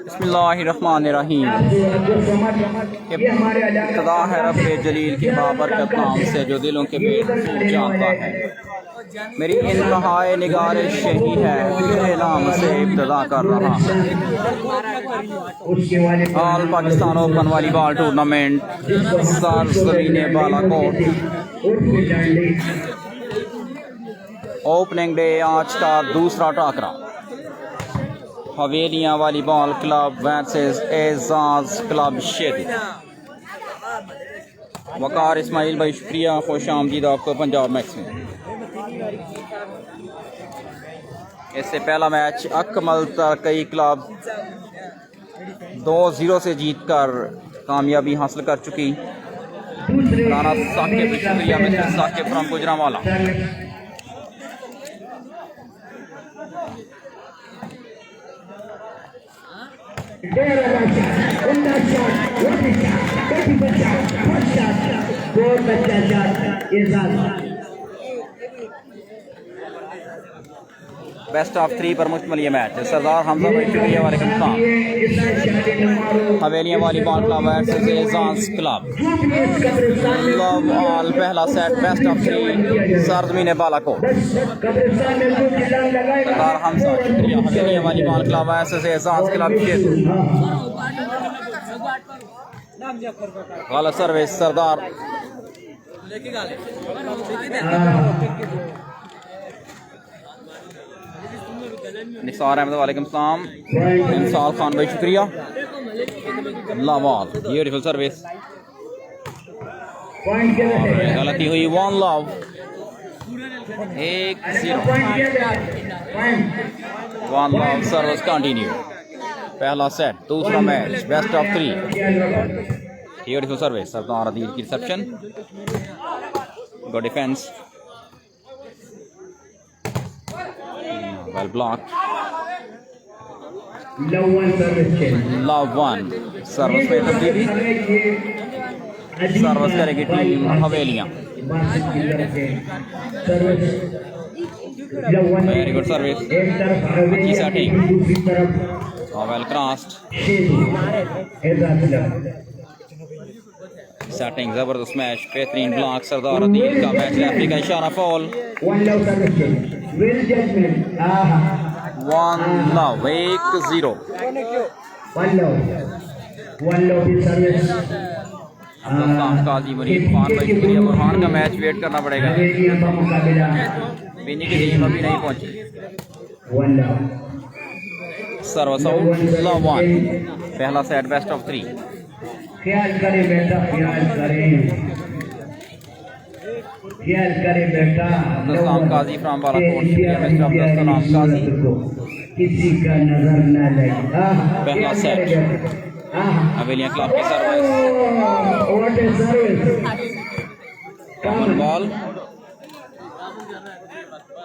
बिस्मिल्लाहिर्रहमानिर्रहीम। इब्तिदा है रब्बे जलील के बाबरकत नाम से जो दिलों के भेद जानता है। मेरी इंतहाए निगारे शही है, तेरे नाम से इब्तिदा कर रहा हूँ। All Pakistan open volleyball tournament सरज़मीने बालाकोट, ओपनिंग डे आज का दूसरा टाकरा। Havelian volleyball club versus Ejaz club Shedi. Waqar Ismail भाई शुक्रिया, खुश आमदीद आपको पंजाब मैक्स में। इससे पहला मैच अकमल तरकई क्लब 2-0 से जीतकर कामयाबी हासिल कर चुकी। राना साकिब शुक्रिया, mister Saqib from Gujranwala. Best of 3 पर मुश्तमिल ये मैच। सरदार हमजा भाई शुक्रिया, वालेकुम सलाम। Havelian volleyball club versus Ejaz club, love all पहला सेट बेस्ट ऑफ 3 सरज़मीने बालाकोट। सरदार हमजा शुक्रिया, Havelian volleyball club versus Ejaz club Shedi. गलत सर्विस सरदार। निसार अहमद वालेकुम सलाम। इंसाल खान भाई शुक्रिया। Love all beautiful service. गलती हुई, 1 लव 1-0। 1 love service continue. पहला सेट दूसरा match best of 3। Beautiful service Sardar Adeel की reception. Good defence, well block. Love 1 service में तब्दीली। सर्विस करेगी team Havelian. Very good service, अच्छी सेटिंग, वेल क्रॉस्ड। सेटिंग जबरदस्त मैच, बेहतरीन ब्लॉक सरदार अदील का। मैच रेफरी का इशारा, फॉल। 1 लव 1-0। काजी मुनीर खान भाई शुक्रिया। बुरहान का मैच वेट करना पड़ेगा, बिन्नी की टीम अभी नहीं पहुंची। सर्विस आउट, लव 1 पहला सेट बेस्ट ऑफ 3। ख्याल करे बेटा, ख्याल करे बेटा। अब्दुल काजी फ्रॉम बालाकोट, शुक्रिया मिस्टर अब्दुल सलाम काजी। किसी का नजर न लगे। पहला सेट हवेलियाँ क्लब की service. Common ball.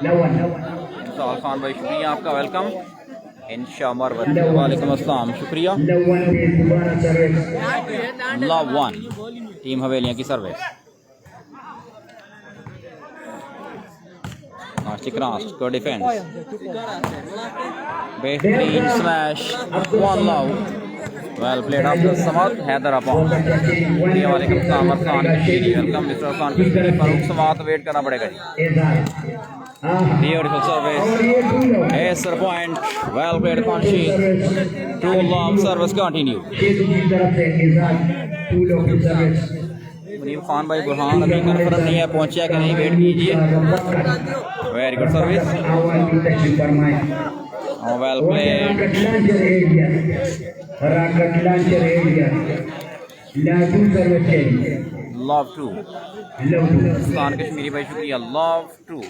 Insal Khan भाई शुक्रिया आपका, वेलकम। इंशा मरवत वालेकुम अस्सलाम शुक्रिया। लव 1 टीम हवेलियाँ की सर्विस। गुड डिफेंस, बेहतरीन smash. 1 love well played of the Samad Haider upon. वालेकुम सलाम Arsan Kashmiri, welcome mister Arsan Kashmiri. Farooq Samat wait करना पड़ेगा जी। Beautiful service, ace point, well played Khanshi. 2 love service continue. Munib Khan भाई बुरहान अभी कन्फर्म नहीं है, पहुंचा कि नहीं, वेट कीजिए। Very good service, well played. Love 2 Arsan Kashmiri भाई शुक्रिया। लव 2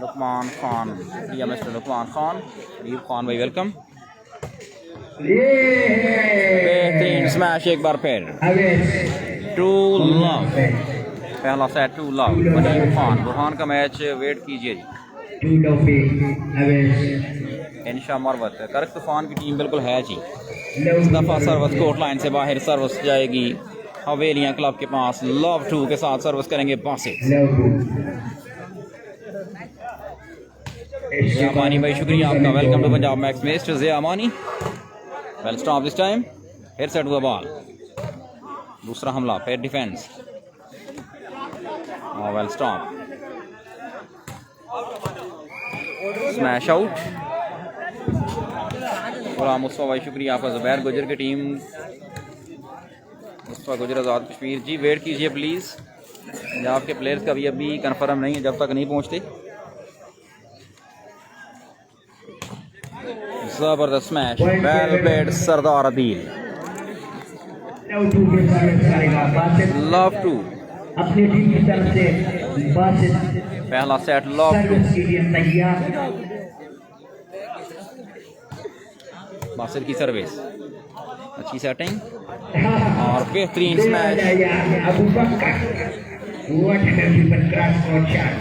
लुकमान खान, शुक्रिया मिस्टर लुकमान खान। अरीब खान भाई वेलकम। बेहतरीन स्मैश एक बार फिर। 2 लव पहला सेट 2 लव। अरीब खान बुरहान का मैच वेट कीजिए जी। इंशा मरवत करक तूफान की टीम बिल्कुल है जी। इस दफ़ा सर्विस कोर्ट लाइन से बाहर सर्विस जाएगी हवेलियाँ क्लब के पास। लव 2 के साथ सर्विस करेंगे बासित। ज़िया अमानी भाई शुक्रिया आपका, welcome to Punjab max mister Zia Amani. Well stop this time, फिर सेट हुआ बॉल, दूसरा हमला, फिर defence, well stop, smash out. Ghulam Mustafa भाई शुक्रिया आपका, ज़ुबैर गुजर की टीम, मुस्तफा गुजर आज़ाद कश्मीर जी वेट कीजिए प्लीज़, पंजाब के प्लेयर्स का भी अभी कंफर्म नहीं है, जब तक नहीं पहुंचते। जबरदस्त match, well played Sardar Adeel, love to अपनी टीम की तरफ से बासित पहला सेट लव टू, सर्विस के लिए तैयार। बासिर की सर्विस, अच्छी सेटिंग और बेहतरीन smash. Abu Bakar what an achievement, cross-court shot.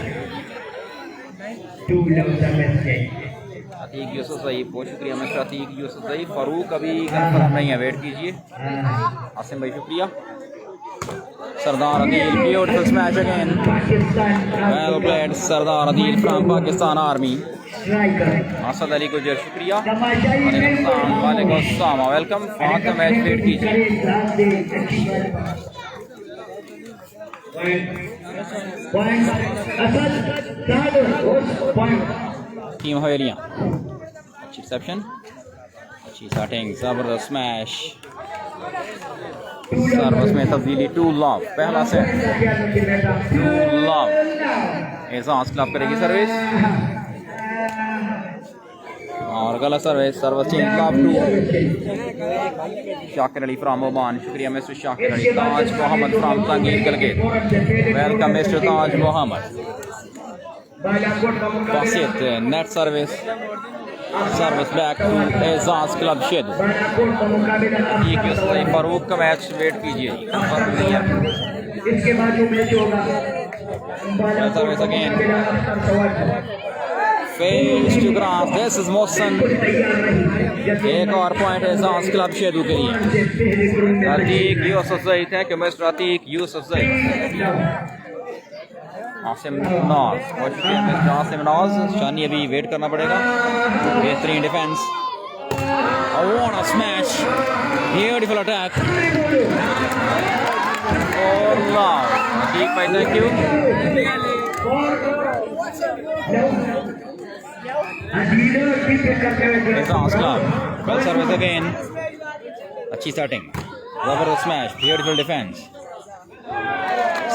Two loves of mistake. Atiq Yousuf Zaeef, बहुत शुक्रिया मिस्टर अतीक यूसुफ ज़ईफ। फारूक अभी कंफर्म नहीं है, वेट कीजिए। आसिम भाई शुक्रिया। Sardar Adeel, beautiful smash again, well played Sardar Adeel from Pakistan army. Asad Ali Gujar शुक्रिया, वालेकुम अस्सलाम, वेलकम। फात मैच वेट कीजिए। टीम हवेलियाँ, अच्छी रिसेप्शन, अच्छी सेटिंग, जबरदस्त स्मैश, सर्विस में तब्दीली, टू लव, पहला set, two love, Ejaz club करेगी सर्विस और गलत service, service change, love two. Shakir Ali from Oman, शुक्रिया mister Shakir Ali. Taj Mohammad from Tangir Gilgit, welcome mister Taj Mohammad. Basit net service, service back to Ejaz club Shed. फारूक का मैच वेट कीजिए, इसके बाद जो मैच होगा service again, face to grass, this is Mohsin. एक और पॉइंट एजाज क्लब शेदू के लिए। Atiq Yousuf ज़ईफ, thank you mister Atiq Yousuf Zaeef. Asim Naz, बहुत शुक्रिया मिस्टर आसिम नाज। शानी अभी वेट करना पड़ेगा। बेहतरीन defence, what a smash, beautiful attack और लव। अतीक भाई thank you. Ejaz club, well service again, अच्छी सेटिंग, जबरदस्त smash, beautiful defence,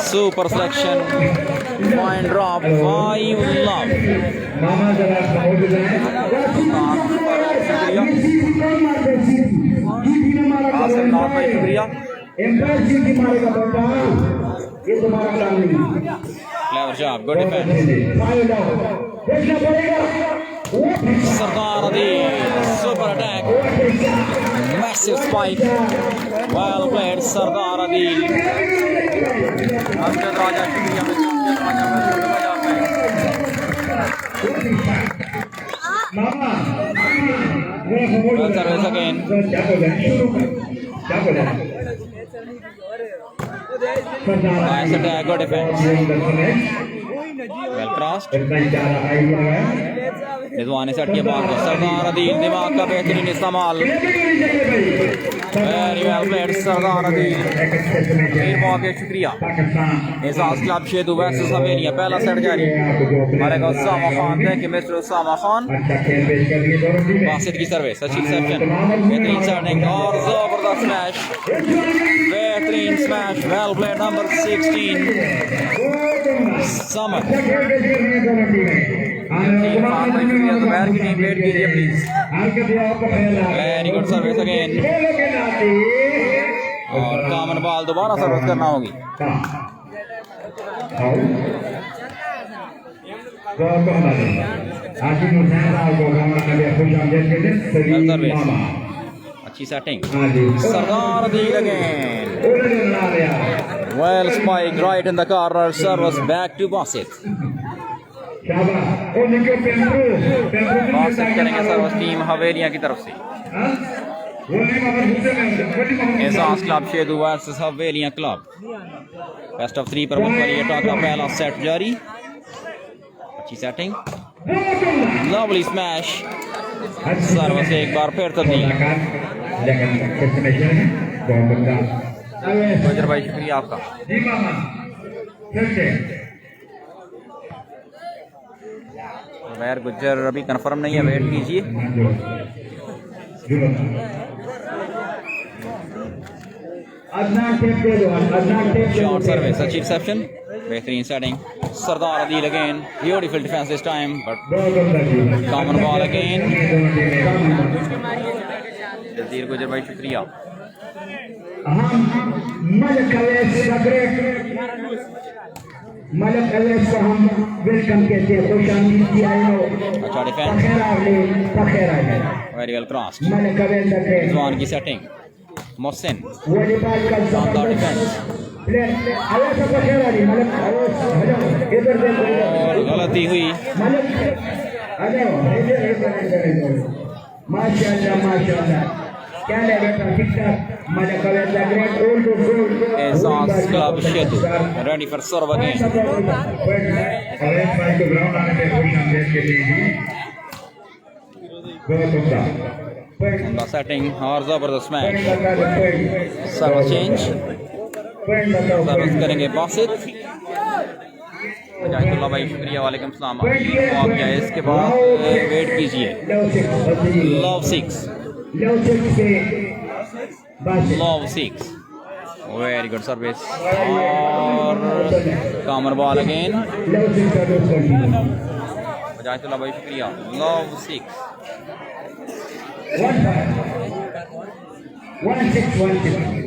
super selection, point drop, 5 love. Asim Naz भाई शुक्रिया। Clever job, good defence, Sardar Adeel, super attack, massive spike, well played Sardar Adeel. Amjad Raja शुक्रिया mister service again, nice attack, good defence, well crossed, Rizwan से हटिए बाल को, सरदार अदील दिमाग का बेहतरीन इस्तेमाल, very well played Sardar Adeel. शुक्रिया। एजाज क्लब शेदू वर्सेस हवेलियां, पहला सेट जारी। हमारे को Usama Khan, thank you mister Usama Khan. Basit की सर्विस, अच्छी रिसेप्शन, बेहतरीन सेटिंग और जबरदस्त स्मैश, बेहतरीन smash, well played number 16 Samar. की टीम वेट कीजिए please. Very good service again और कॉमन बॉल दोबारा सर्विस करना होगी। अच्छी setting, Sardar Adeel again, well spike right in the corner, service back to Basit. Basit करेंगे सर्विस टीम हवेलियां की तरफ से। Ejaz club Shedu versus Havelian club, best of 3 पर मुकम्मल ये टॉक का पहला सेट जारी। अच्छी सेटिंग, लवली स्मैश। सर्व से एक बार फिर तब्दील। गुजर भाई शुक्रिया आपका। गैर गुजर अभी कंफर्म नहीं है, वेट कीजिए। शॉर्ट सर्विस, अच्छी रिसेप्शन, बेहतरीन setting. Sardar Adeel again, beautiful defence this time, but common ball again. Jazeer Gujar भाई शुक्रिया। मलक अवैस को हम वेलकम कहते हैं, खुश आमदीद की आए हो। अच्छा defence, very well cross. Malak Awais Rizwan की सेटिंग, मोहसिन शानदार डिफेंस और गलती हुई। माशाल्लाह माशाल्लाह, क्या लगेगा ठीक ठाक। मलक अवैस ग्रेट ओल्ड एहसास club Shed ready for serve again. Awais भाई को ग्राउंड आने पे खुश आमदीद के लिए उनका सेटिंग और जबरदस्त मैच। सर्व चेंज, सर्विस करेंगे बासित। मुजाहिदुल्लाह भाई शुक्रिया, वालेकुम सलाम। आ गया है, इसके बाद वेट कीजिए। Love six, love six, very good service और कॉमन बॉल अगेन। मुजाहिदुल्लाह भाई शुक्रिया। लव सिक्स,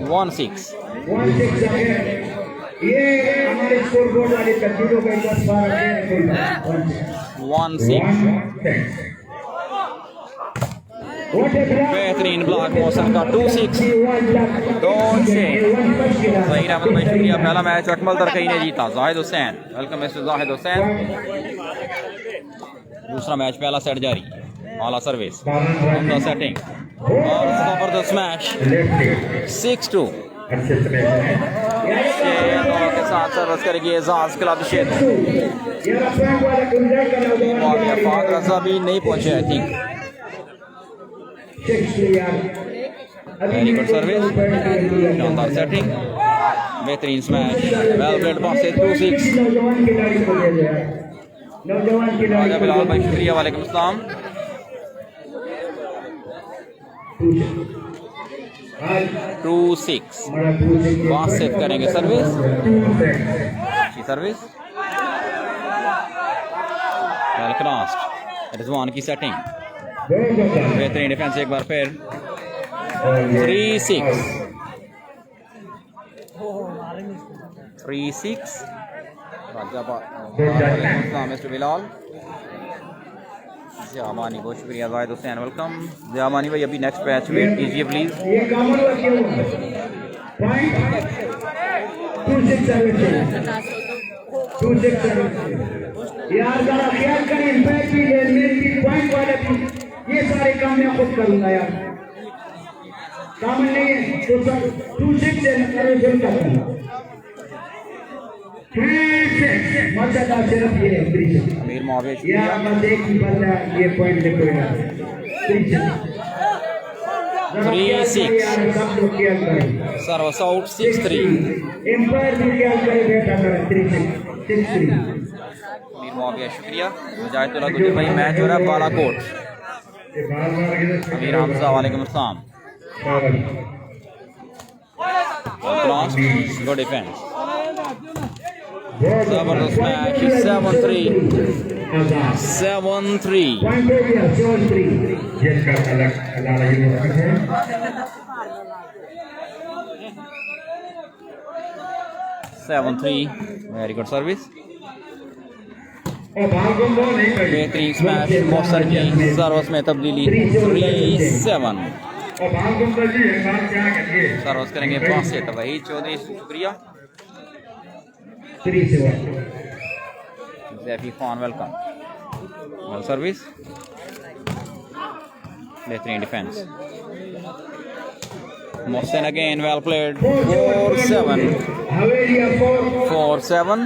1-6 ये हमारे स्कोर बोर्ड वाली तस्वीरों का 1-6। बेहतरीन ब्लॉक मौसम का 2-6। सही रहमत भाई शुक्रिया। पहला मैच अकमल तरकई ने जीता। Zahid Hussain, welcome mister Zahid Hussain. दूसरा मैच पहला सेट जारी, आला सर्विस, उमदा सेटिंग और जबरदस्त स्मैश। 6-2 दोनों के साथ सर्विस करेगी एजाज क्लब शेद। फाद रजा भी नहीं पहुंचे I think. Very good service, शानदार सेटिंग, बेहतरीन स्मैश, वेल प्लेड पास से 2-6। राजा बिलाल भाई शुक्रिया, वालेकुम सलाम। 2-6 बासित करेंगे सर्विस, अच्छी सर्विस, वेल क्रॉस्ड। रिजवान की सेटिंग, बेहतरीन डिफेंस एक बार फिर। 3-6 मिस्टर बिलाल। ज़ियामानी बहुत शुक्रिया। जाहिद हुसैन वेलकम। ज़ियामानी भाई अभी नेक्स्ट मैच वेट कीजिए प्लीज। यार जरा ख्याल करें, पॉइंट वाले ये सारे काम मैं खुद करूंगा यार, काम नहीं है तो सर 2-6 मजा सिर्फ ये अमीर मुआविया या बस एक ही बंदा ये पॉइंट देखो यार। 3-6 सर्विस आउट। 6-3 एम्पायर भी क्या करे बेटा कर 3-6 अमीर मुआविया शुक्रिया। मुजाहिदुल्लाह गुजर भाई मैच हो रहा है बालाकोट। अमीर हमजा वालेकुम अस्सलाम। गुड डिफेंस, जबरदस्त मैच। 7-3 7-3 वेरी गुड सर्विस, बेहतरीन स्मैश। मौसर की सर्विस में तब्दीली। 3-7 सर्विस करेंगे पास से वही चौधरी शुक्रिया। Zaifi Khan welcome, well service, बेहतरीन defence. Mohsin again well played. 4-7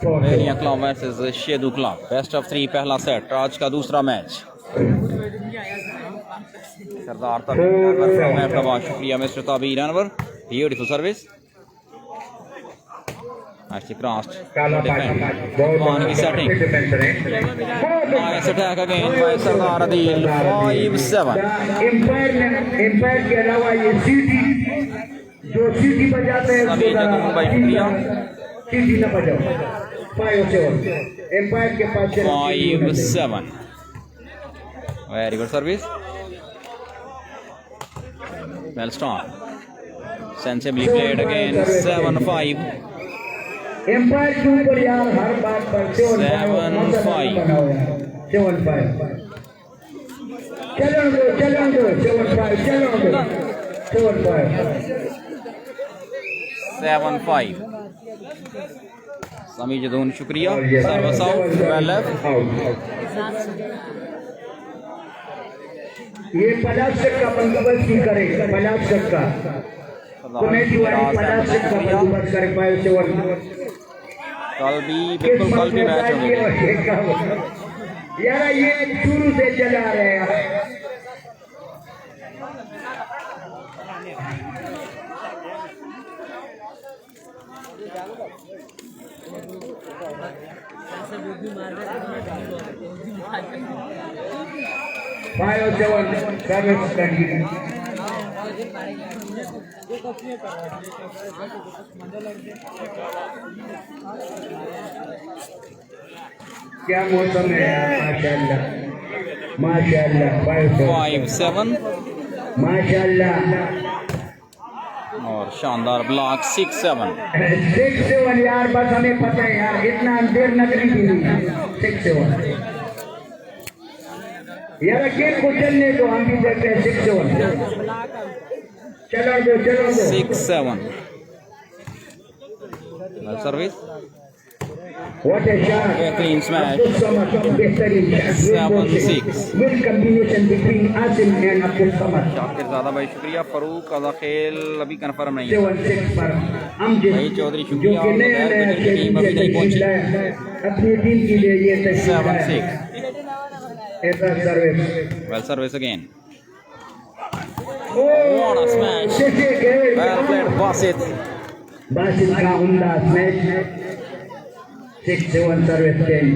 वेलिया club versus Shedu club, best of 3 पहला सेट, आज का दूसरा मैच। सरदार तबीर अनवर, शुक्रिया mister Tabeer Anwar, beautiful service. Actually crossed. On की setting. Nice attack again by Sardar Adil. 5-7. Empire के अलावा ये सीटी जो सीटी बजाते हैं सभी जगहों भाई शुक्रिया। सीटी न बजाओ। 5-7. एम्पायर के पास 5-7. Very good service. Well strong. Sensibly played again. 7-5. Empire के ऊपर यार हर बात पर 7-5. 7-5. चलो 7-5 चलो 7-5. समी जदून शुक्रिया। Service out, well left. ये 50 का बंदोबस्त ही करे, 50 का कमेटी वाली 50 का बंदोबस्त करे। 5-7 कल भी बिल्कुल कल भी मैच होंगे यार, ये शुरू से चला रहे हैं। 5-7 सर्विस कंटिन्यू। क्या मौसम है माशाल्लाह माशाल्लाह। 5-7 माशाल्लाह। और शानदार ब्लॉक 6-7 यार, बस हमें पता है यार, इतना देर नकली भी नहीं। 6-7 यार, गेम को चलने दो, हम भी देखते हैं। 6-7 चलो 6-7 सर्विस। What a shot! बेहतरीन स्मैश। बेहतरीन 7-6 Good combination between Asim and Abdul Samad. Shakir ज़्यादा भाई शुक्रिया। फरूक का खेल अभी कंफर्म नहीं है। 7-6 पर अमजद भाई चौधरी जो शुक्रिया। कि नया टीम अभी नहीं पहुंची। अपनी टीम के लिए ये 7-6 ऐसा service. Well service again. What a smash. Well played Basit. बासित का उम्दा smash. 6-7 service change.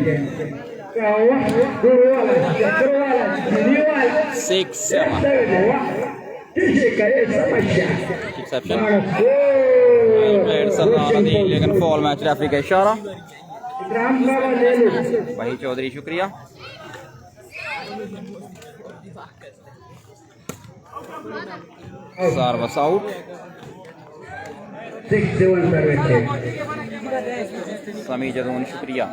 6-7 exception. Well played Sardar Adeel, लेकिन फॉल मैच रेफरी का इशारा। भाई चौधरी शुक्रिया। Service out. 6-7 service change. Sami Jadoon शुक्रिया।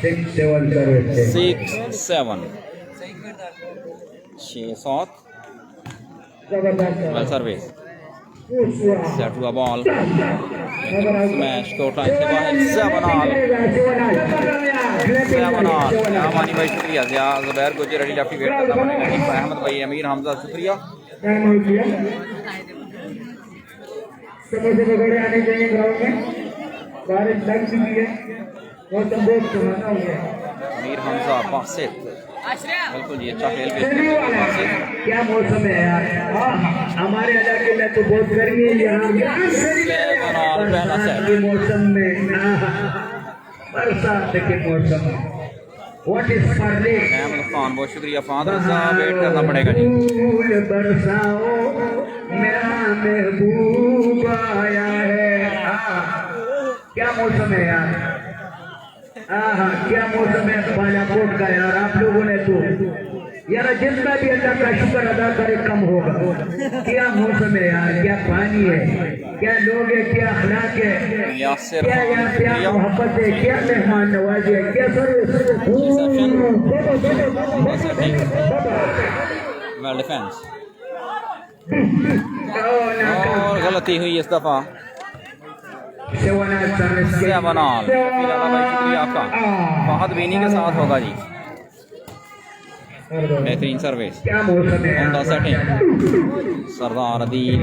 6-7 service change. 6-7 6-7 well service. Set हुआ बॉल, स्मैश को टाइम से बाहर। 7 ऑल। हमारी भाई शुक्रिया। ज़ुबैर गुजर अली लेफ्टी वेट करना पड़ेगा। अहमद भाई, अमीर हमजा शुक्रिया। समय से बगड़े आने चाहिए ग्राउंड में, बारिश लग चुकी है, मौसम बहुत सुहाना हो गया। अमीर हमजा बासित, बिल्कुल ये अच्छा खेल भी। क्या मौसम है यार, हमारे इलाके में तो बहुत गर्मी है। यहाँ के मौसम में, बरसात के मौसम में व्हाट इज फरले। अहमद खान बहुत शुक्रिया। फादर साहब वेट करना पड़ेगा जी। बरसाओ मेरा महबूब आया है। क्या मौसम है यार, क्या मौसम है बालाकोट का यार। आप लोगों ने तो यार जितना भी अल्लाह का शुक्र अदा करे कम होगा। क्या मौसम है यार, क्या पानी है, क्या लोग है, क्या अखलाक है, क्या यहाँ प्यार मोहब्बत है, क्या मेहमान नवाजी है, क्या सर्विस। वेल डिफेंस और गलती हुई इस दफा। 7 ऑल। शुक्रिया आपका। फहद बीनी के साथ होगा जी। बेहतरीन सर्विस। क्या मौसम है setting Sardar Adeel.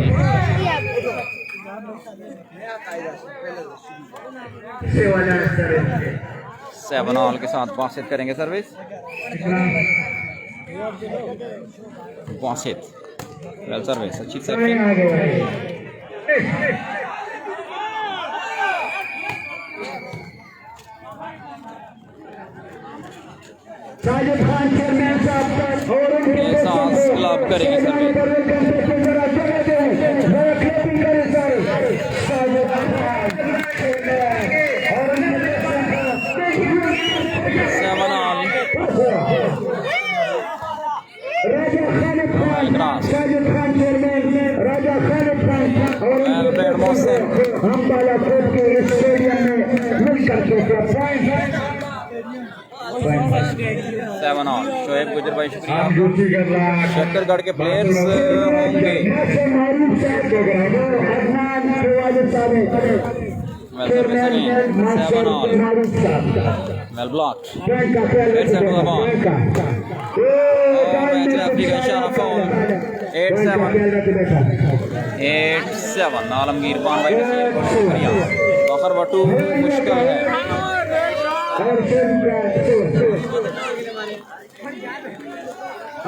Seven all के साथ बासित करेंगे सर्विस। बासित वेल सर्विस, अच्छी सेक्शन। साजिद खान चेयरमैन साहब और ये सांस क्लब करेंगे सेवन ऑल। राजा खालिद खान, साजिद खान चेयरमैन राजा खालिद खान और हम बालाकोट के स्टेडियम में मिलकर के सेवन ऑल। शोएब गुजर भाई शुक्रिया। शक्करगढ़ के प्लेयर्स होंगे। Seven all. Well blocked. फिर से to the ball. Match referee का इशारा फाउल। 8-7 आलमगीर खान भाई को शुक्रिया। बखर बटू मुश्किल है।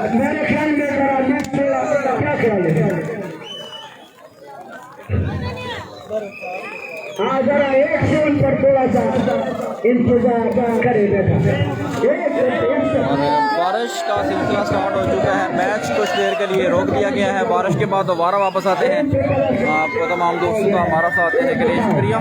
मेरे ख्याल में क्या ख्याल है? हाँ, जरा एक से उन पर थोड़ा सा इंतजार करे बेटा। और बारिश का सिलसिला स्टार्ट हो चुका है। मैच कुछ देर के लिए रोक दिया गया है। बारिश के बाद दोबारा वापस आते हैं। आपको तमाम दोस्तों का हमारा साथ देने के लिए शुक्रिया।